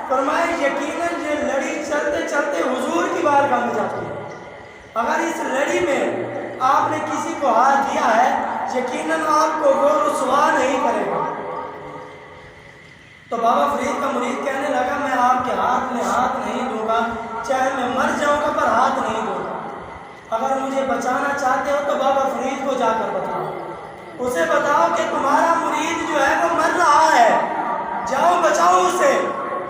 فرمائے یقیناً یہ لڑی چلتے چلتے حضور کی بارگاہ میں جاتی ہے، اگر اس لڑی میں آپ نے کسی کو ہاتھ دیا ہے یقیناً آپ کو وہ رسوا نہیں کرے گا۔ تو بابا فرید کا مرید کہنے لگا میں آپ کے ہاتھ میں ہاتھ نہیں دوں گا، چاہے میں مر جاؤں گا پر ہاتھ نہیں دوں گا۔ اگر مجھے بچانا چاہتے ہو تو بابا فرید کو جا کر بتاؤ، اسے بتاؤ کہ تمہارا مرید جو ہے وہ مر رہا ہے، جاؤ بچاؤ اسے۔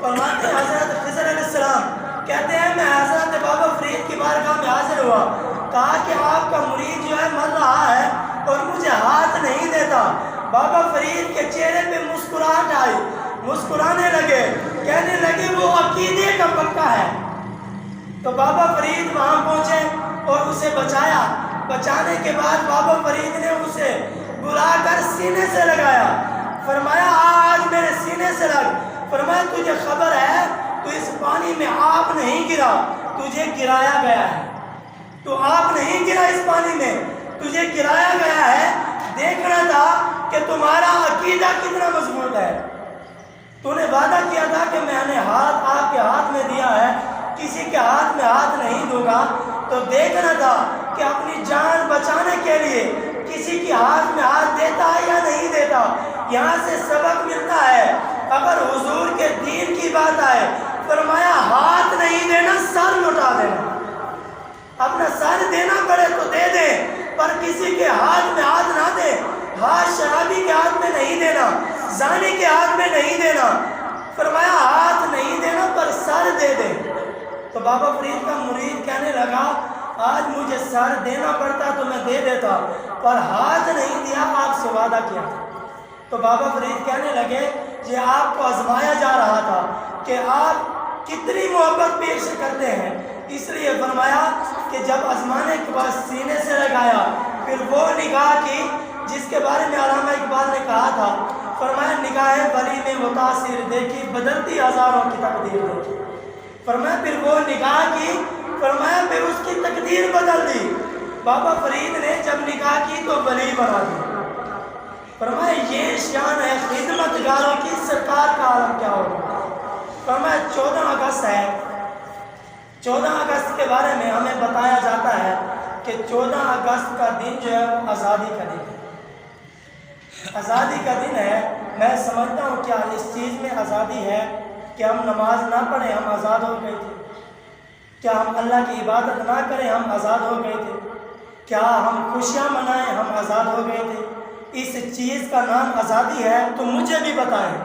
فرماتے ہیں حضرت خضر علیہ السلام کہتے ہیں میں حضرت بابا فرید کی بارگاہ میں حاضر ہوا، کہا کہ آپ کا مرید جو ہے مر رہا ہے اور مجھے ہاتھ نہیں دیتا۔ بابا فرید کے چہرے پہ مسکراہٹ آئی، مسکرانے لگے، کہنے لگے وہ عقیدے کا پکا ہے۔ تو بابا فرید وہاں پہنچے اور اسے بچایا۔ بچانے کے بعد بابا فرید نے اسے بلا کر سینے سے لگایا، فرمایا آج میرے سینے سے لگ۔ فرمایا تجھے خبر ہے تو اس پانی میں آپ نہیں گرا، تجھے گرایا گیا ہے، تو آپ نہیں گرا اس پانی میں، تجھے گرایا گیا ہے۔ دیکھنا تھا کہ تمہارا عقیدہ کتنا مضبوط ہے، تو نے وعدہ کیا تھا کہ میں نے ہاتھ آپ کے ہاتھ میں دیا ہے، کسی کے ہاتھ میں ہاتھ نہیں دوں گا، تو دیکھنا تھا کہ اپنی جان بچانے کے لیے کسی کے ہاتھ میں ہاتھ دیتا ہے یا نہیں دیتا۔ یہاں سے سبق ملتا ہے اگر حضور کے دین کی بات آئے فرمایا ہاتھ نہیں دینا، سر لٹا دینا، اپنا سر دینا پڑے تو دے دیں پر کسی کے ہاتھ میں ہاتھ نہ دے۔ ہاتھ شرابی کے ہاتھ میں نہیں دینا، زانی کے ہاتھ میں نہیں دینا، فرمایا ہاتھ نہیں دینا پر سر دے دے۔ تو بابا فرید کا مرید کہنے لگا آج مجھے سر دینا پڑتا تو میں دے دیتا، پر ہاتھ نہیں دیا، آپ سے وعدہ کیا تھا۔ تو بابا فرید کہنے لگے یہ آپ کو آزمایا جا رہا تھا کہ آپ کتنی محبت پیش کرتے ہیں، اس لیے فرمایا کہ جب آزمانے کے بعد سینے سے لگایا، پھر وہ نگاہ کی جس کے بارے میں علامہ اقبال نے کہا تھا، فرمایا نگاہ ولی میں وہ تاثیر دیکھی، بدلتی ہزاروں کی تقدیر دیکھی۔ فرمایا پھر وہ نگاہ کی، فرمایا پھر اس کی تقدیر بدل دی۔ بابا فرید نے جب نگاہ کی تو ولی بنا دی۔ فرمایا یہ شان ہے خدمت گاروں کی، سرکار کا عالم کیا ہوگا۔ فرمایا 14 اگست ہے، 14 اگست کے بارے میں ہمیں بتایا جاتا ہے کہ 14 اگست کا دن جو ہے وہ آزادی کا دن ہے، آزادی کا دن ہے۔ میں سمجھتا ہوں کیا اس چیز میں آزادی ہے کہ ہم نماز نہ پڑھیں ہم آزاد ہو گئے تھے، کیا ہم اللہ کی عبادت نہ کریں ہم آزاد ہو گئے تھے، کیا ہم خوشیاں منائیں ہم آزاد ہو گئے تھے۔ اس چیز کا نام آزادی ہے، تو مجھے بھی بتائیں